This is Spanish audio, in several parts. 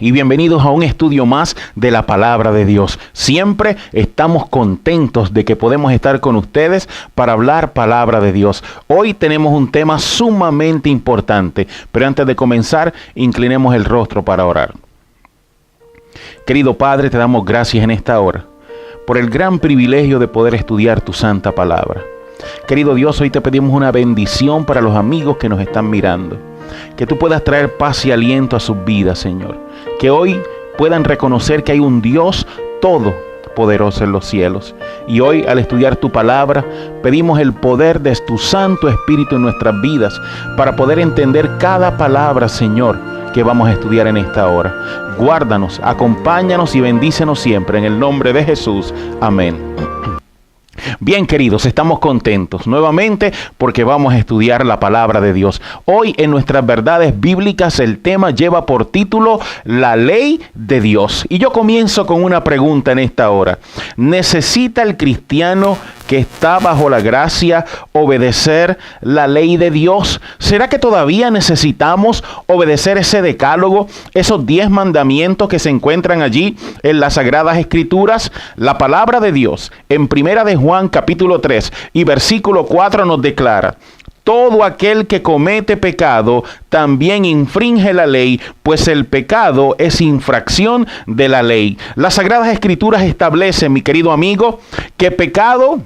y bienvenidos a un estudio más de la Palabra de Dios. Siempre estamos contentos de que podemos estar con ustedes para hablar Palabra de Dios. Hoy tenemos un tema sumamente importante, pero antes de comenzar, inclinemos el rostro para orar. Querido Padre, te damos gracias en esta hora por el gran privilegio de poder estudiar tu santa palabra. Querido Dios, hoy te pedimos una bendición para los amigos que nos están mirando. Que tú puedas traer paz y aliento a sus vidas, Señor. Que hoy puedan reconocer que hay un Dios todopoderoso en los cielos. Y hoy, al estudiar tu palabra, pedimos el poder de tu Santo Espíritu en nuestras vidas para poder entender cada palabra, Señor, que vamos a estudiar en esta hora. Guárdanos, acompáñanos y bendícenos siempre. En el nombre de Jesús. Amén. Bien, queridos, estamos contentos nuevamente porque vamos a estudiar la palabra de Dios. Hoy en nuestras verdades bíblicas el tema lleva por título La ley de Dios. Y yo comienzo con una pregunta en esta hora. ¿Necesita el cristiano que está bajo la gracia obedecer la ley de Dios? ¿Será que todavía necesitamos obedecer ese decálogo, esos 10 mandamientos que se encuentran allí en las Sagradas Escrituras? La palabra de Dios en Primera de Juan capítulo 3 y versículo 4 nos declara: todo aquel que comete pecado también infringe la ley, pues el pecado es infracción de la ley. Las Sagradas Escrituras establecen, mi querido amigo, que pecado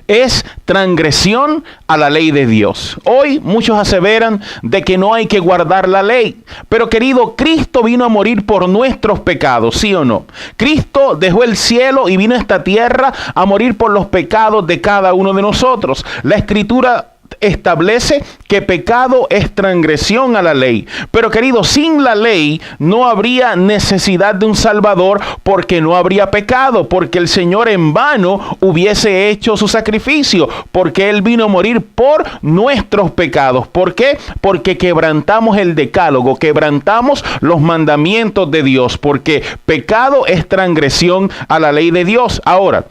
es transgresión a la ley de Dios. Hoy muchos aseveran de que no hay que guardar la ley. Pero querido, Cristo vino a morir por nuestros pecados, ¿sí o no? Cristo dejó el cielo y vino a esta tierra a morir por los pecados de cada uno de nosotros. La Escritura establece que pecado es transgresión a la ley. Pero querido, sin la ley no habría necesidad de un Salvador, porque no habría pecado, porque el Señor en vano hubiese hecho su sacrificio, porque Él vino a morir por nuestros pecados. ¿Por qué? Porque quebrantamos el decálogo, quebrantamos los mandamientos de Dios, porque pecado es transgresión a la ley de Dios. Ahora,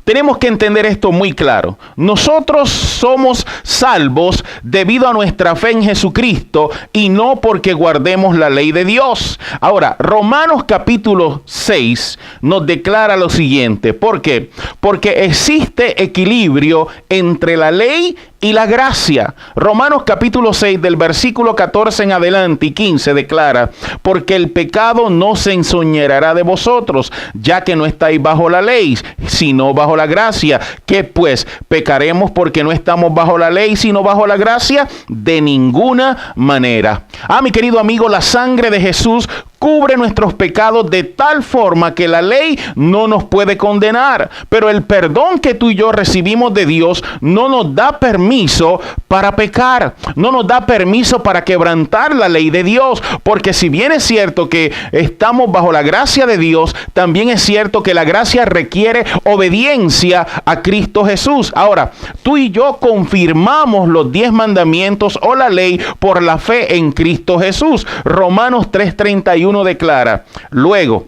tenemos que entender esto muy claro. Nosotros somos salvos debido a nuestra fe en Jesucristo y no porque guardemos la ley de Dios. Ahora, Romanos capítulo 6 nos declara lo siguiente. ¿Por qué? Porque existe equilibrio entre la ley y la gracia. Romanos capítulo 6 del versículo 14 en adelante y 15 declara: porque el pecado no se enseñoreará de vosotros, ya que no estáis bajo la ley, sino bajo la gracia. ¿Qué pues? ¿Pecaremos porque no estamos bajo la ley, sino bajo la gracia? De ninguna manera. Mi querido amigo, la sangre de Jesús cubre nuestros pecados de tal forma que la ley no nos puede condenar. Pero el perdón que tú y yo recibimos de Dios no nos da permiso para pecar, no nos da permiso para quebrantar la ley de Dios. Porque si bien es cierto que estamos bajo la gracia de Dios, también es cierto que la gracia requiere obediencia a Cristo Jesús. Ahora, tú y yo confirmamos los 10 mandamientos o la ley por la fe en Cristo Jesús. Romanos 3:31 declara: luego,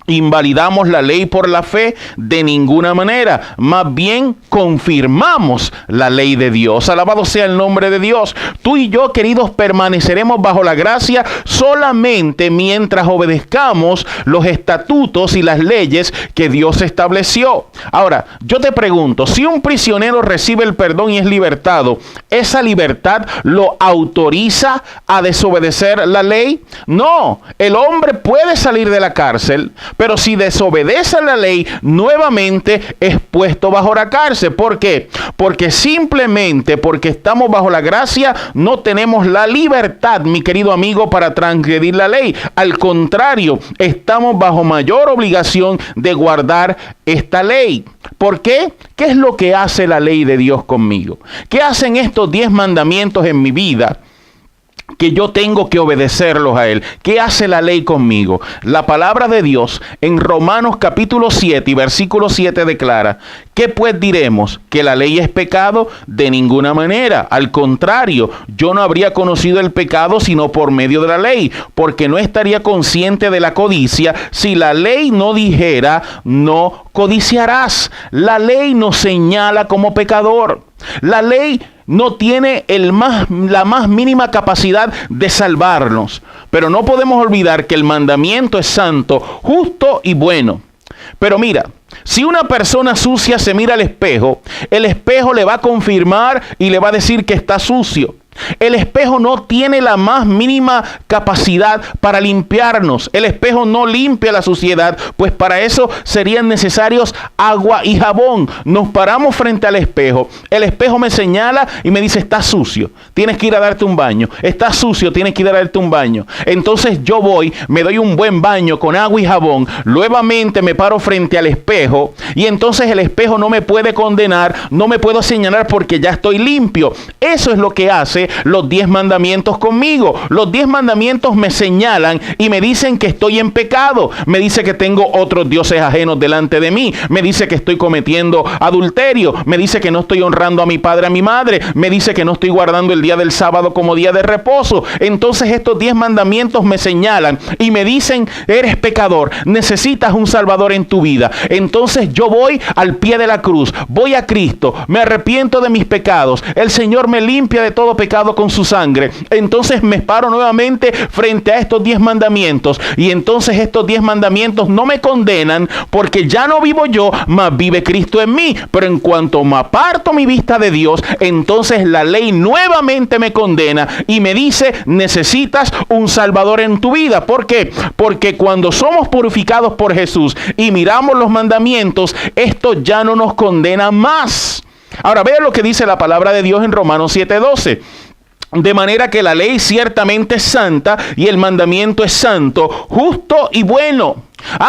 ¿invalidamos la ley por la fe? De ninguna manera. Más bien confirmamos la ley de Dios. Alabado sea el nombre de Dios. Tú y yo, queridos, permaneceremos bajo la gracia solamente mientras obedezcamos los estatutos y las leyes que Dios estableció. Ahora, yo te pregunto, si un prisionero recibe el perdón y es libertado, ¿esa libertad lo autoriza a desobedecer la ley? No, el hombre puede salir de la cárcel, pero si desobedece la ley, nuevamente es puesto bajo la cárcel. ¿Por qué? Porque simplemente porque estamos bajo la gracia, no tenemos la libertad, mi querido amigo, para transgredir la ley. Al contrario, estamos bajo mayor obligación de guardar esta ley. ¿Por qué? ¿Qué es lo que hace la ley de Dios conmigo? ¿Qué hacen estos 10 mandamientos en mi vida? Que yo tengo que obedecerlos a Él. ¿Qué hace la ley conmigo? La palabra de Dios en Romanos capítulo 7 y versículo 7 declara: ¿qué pues diremos? ¿Que la ley es pecado? De ninguna manera. Al contrario, yo no habría conocido el pecado sino por medio de la ley, porque no estaría consciente de la codicia si la ley no dijera: no codiciarás. La ley nos señala como pecador. La ley no tiene la más mínima capacidad de salvarnos. Pero no podemos olvidar que el mandamiento es santo, justo y bueno. Pero mira, si una persona sucia se mira al espejo, el espejo le va a confirmar y le va a decir que está sucio. El espejo no tiene la más mínima capacidad para limpiarnos. El espejo no limpia la suciedad, pues para eso serían necesarios agua y jabón. Nos paramos frente al espejo. El espejo me señala y me dice: estás sucio, tienes que ir a darte un baño. Estás sucio, tienes que ir a darte un baño. Entonces yo voy, me doy un buen baño con agua y jabón. Nuevamente me paro frente al espejo y entonces el espejo no me puede condenar, no me puedo señalar porque ya estoy limpio. Eso es lo que hace los 10 mandamientos conmigo. Los 10 mandamientos me señalan y me dicen que estoy en pecado. Me dice que tengo otros dioses ajenos delante de mí. Me dice que estoy cometiendo adulterio. Me dice que no estoy honrando a mi padre, a mi madre. Me dice que no estoy guardando el día del sábado como día de reposo. Entonces estos 10 mandamientos me señalan y me dicen: eres pecador, necesitas un salvador en tu vida. Entonces yo voy al pie de la cruz, voy a Cristo, me arrepiento de mis pecados. El Señor me limpia de todo pecado con su sangre. Entonces me paro nuevamente frente a estos 10 mandamientos y entonces estos 10 mandamientos no me condenan, porque ya no vivo yo, mas vive Cristo en mí. Pero en cuanto me aparto mi vista de Dios, entonces la ley nuevamente me condena y me dice: necesitas un salvador en tu vida. ¿Por qué? Porque cuando somos purificados por Jesús y miramos los mandamientos, esto ya no nos condena más. Ahora vean lo que dice la palabra de Dios en Romanos 7:12. De manera que la ley ciertamente es santa y el mandamiento es santo, justo y bueno.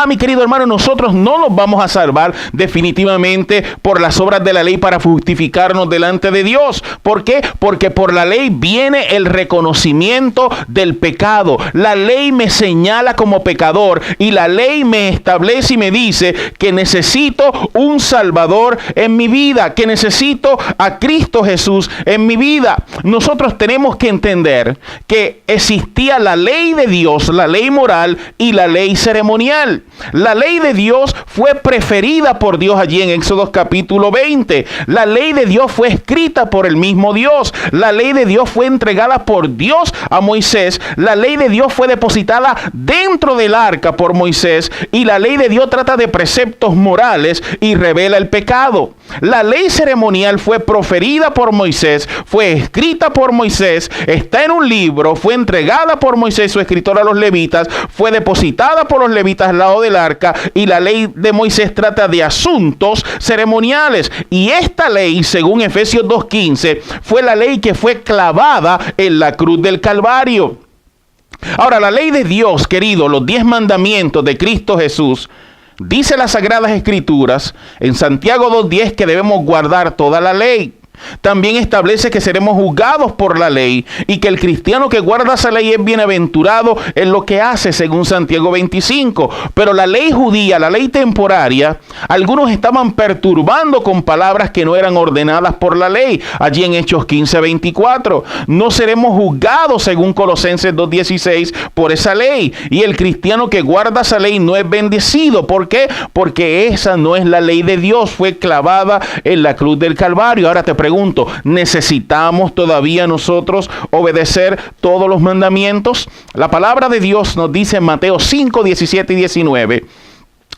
Mi querido hermano, nosotros no nos vamos a salvar definitivamente por las obras de la ley para justificarnos delante de Dios. ¿Por qué? Porque por la ley viene el reconocimiento del pecado. La ley me señala como pecador y la ley me establece y me dice que necesito un Salvador en mi vida, que necesito a Cristo Jesús en mi vida. Nosotros tenemos que entender que existía la ley de Dios, la ley moral y la ley ceremonial. La ley de Dios fue preferida por Dios allí en Éxodo capítulo 20. La ley de Dios fue escrita por el mismo Dios. La ley de Dios fue entregada por Dios a Moisés. La ley de Dios fue depositada dentro del arca por Moisés. Y la ley de Dios trata de preceptos morales y revela el pecado. La ley ceremonial fue proferida por Moisés, fue escrita por Moisés, está en un libro, fue entregada por Moisés, su escritor, a los levitas, fue depositada por los levitas al lado del arca, y la ley de Moisés trata de asuntos ceremoniales. Y esta ley, según Efesios 2:15, fue la ley que fue clavada en la cruz del Calvario. Ahora, la ley de Dios, querido, los 10 mandamientos de Cristo Jesús, dice las Sagradas Escrituras en Santiago 2:10 que debemos guardar toda la ley. También establece que seremos juzgados por la ley y que el cristiano que guarda esa ley es bienaventurado en lo que hace, según Santiago 25. Pero la ley judía, la ley temporaria, algunos estaban perturbando con palabras que no eran ordenadas por la ley. Allí en Hechos 15:24, no seremos juzgados, según Colosenses 2:16, por esa ley. Y el cristiano que guarda esa ley no es bendecido. ¿Por qué? Porque esa no es la ley de Dios, fue clavada en la cruz del Calvario. Ahora te pregunto, ¿necesitamos todavía nosotros obedecer todos los mandamientos? La palabra de Dios nos dice en Mateo 5:17 y 19.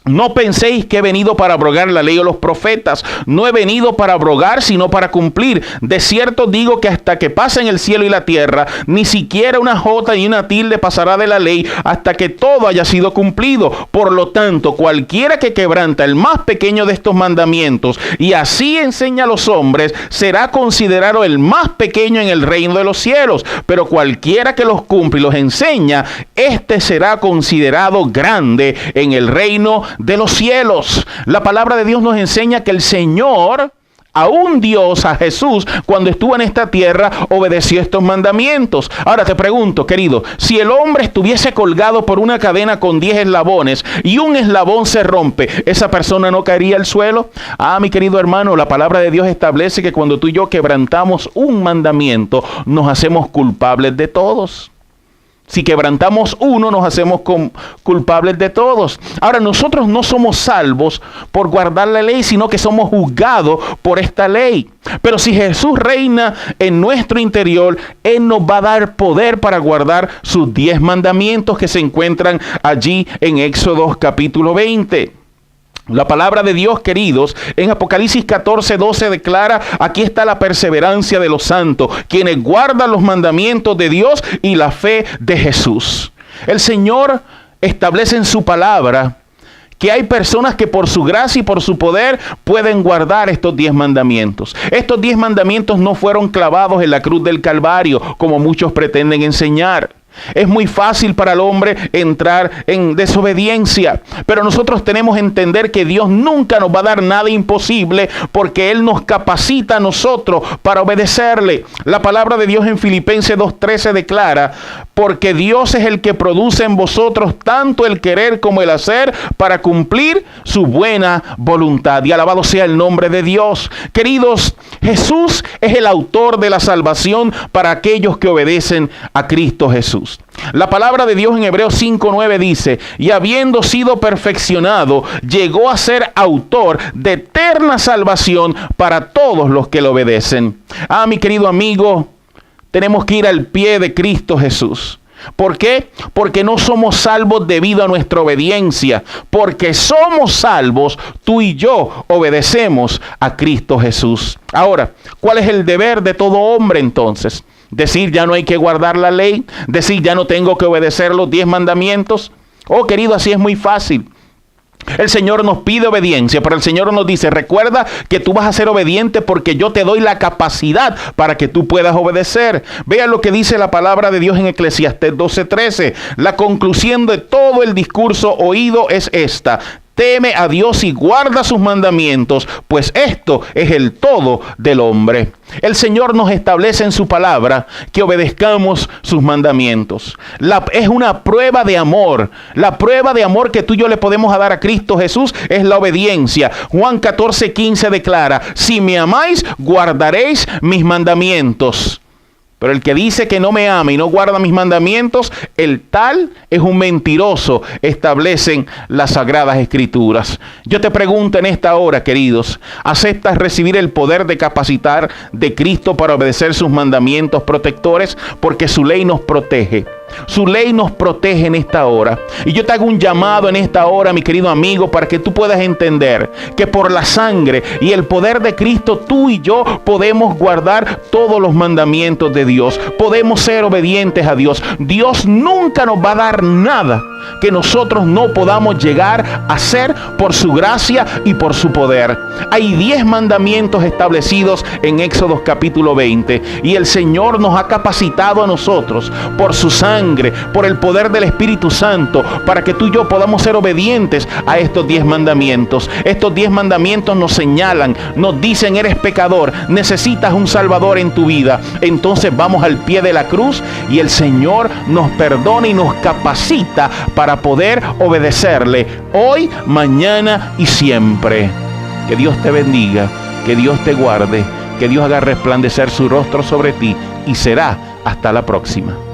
No penséis que he venido para abrogar la ley o los profetas. No he venido para abrogar, sino para cumplir. De cierto digo que hasta que pasen el cielo y la tierra, ni siquiera una jota ni una tilde pasará de la ley hasta que todo haya sido cumplido. Por lo tanto, cualquiera que quebranta el más pequeño de estos mandamientos y así enseña a los hombres, será considerado el más pequeño en el reino de los cielos. Pero cualquiera que los cumple y los enseña, este será considerado grande en el reino de los cielos. La palabra de Dios nos enseña que el Señor, aún Dios, a Jesús, cuando estuvo en esta tierra, obedeció estos mandamientos. Ahora te pregunto, querido, si el hombre estuviese colgado por una cadena con 10 eslabones y un eslabón se rompe, ¿esa persona no caería al suelo? Mi querido hermano, la palabra de Dios establece que cuando tú y yo quebrantamos un mandamiento, nos hacemos culpables de todos. Si quebrantamos uno, nos hacemos culpables de todos. Ahora, nosotros no somos salvos por guardar la ley, sino que somos juzgados por esta ley. Pero si Jesús reina en nuestro interior, Él nos va a dar poder para guardar sus 10 mandamientos que se encuentran allí en Éxodo capítulo 20. La palabra de Dios, queridos, en Apocalipsis 14:12 declara: aquí está la perseverancia de los santos, quienes guardan los mandamientos de Dios y la fe de Jesús. El Señor establece en su palabra que hay personas que por su gracia y por su poder pueden guardar estos 10 mandamientos. Estos 10 mandamientos no fueron clavados en la cruz del Calvario, como muchos pretenden enseñar. Es muy fácil para el hombre entrar en desobediencia, pero nosotros tenemos que entender que Dios nunca nos va a dar nada imposible, porque Él nos capacita a nosotros para obedecerle. La palabra de Dios en Filipenses 2:13 declara: porque Dios es el que produce en vosotros tanto el querer como el hacer para cumplir su buena voluntad. Y alabado sea el nombre de Dios. Queridos, Jesús es el autor de la salvación para aquellos que obedecen a Cristo Jesús. La palabra de Dios en Hebreos 5:9 dice: y habiendo sido perfeccionado, llegó a ser autor de eterna salvación para todos los que le obedecen. Mi querido amigo, tenemos que ir al pie de Cristo Jesús. ¿Por qué? Porque no somos salvos debido a nuestra obediencia. Porque somos salvos, tú y yo obedecemos a Cristo Jesús. Ahora, ¿cuál es el deber de todo hombre entonces? Decir ya no hay que guardar la ley, decir ya no tengo que obedecer los 10 mandamientos. Oh, querido, así es muy fácil. El Señor nos pide obediencia, pero el Señor nos dice: recuerda que tú vas a ser obediente porque yo te doy la capacidad para que tú puedas obedecer. Vea lo que dice la palabra de Dios en Eclesiastés 12:13. La conclusión de todo el discurso oído es esta: teme a Dios y guarda sus mandamientos, pues esto es el todo del hombre. El Señor nos establece en su palabra que obedezcamos sus mandamientos. Es una prueba de amor. La prueba de amor que tú y yo le podemos dar a Cristo Jesús es la obediencia. Juan 14:15 declara: si me amáis, guardaréis mis mandamientos. Pero el que dice que no me ama y no guarda mis mandamientos, el tal es un mentiroso, establecen las Sagradas Escrituras. Yo te pregunto en esta hora, queridos, ¿aceptas recibir el poder de capacitar de Cristo para obedecer sus mandamientos protectores? Porque su ley nos protege. Su ley nos protege en esta hora. Y yo te hago un llamado en esta hora, mi querido amigo, para que tú puedas entender que por la sangre y el poder de Cristo, tú y yo podemos guardar todos los mandamientos de Dios. Podemos ser obedientes a Dios. Dios nunca nos va a dar nada que nosotros no podamos llegar a hacer por su gracia y por su poder. Hay 10 mandamientos establecidos en Éxodo capítulo 20, y el Señor nos ha capacitado a nosotros por su sangre, por el poder del Espíritu Santo, para que tú y yo podamos ser obedientes a estos 10 mandamientos. Estos 10 mandamientos nos señalan, nos dicen: eres pecador, necesitas un Salvador en tu vida. Entonces vamos al pie de la cruz y el Señor nos perdona y nos capacita para poder obedecerle hoy, mañana y siempre. Que Dios te bendiga, que Dios te guarde, que Dios haga resplandecer su rostro sobre ti, y será hasta la próxima.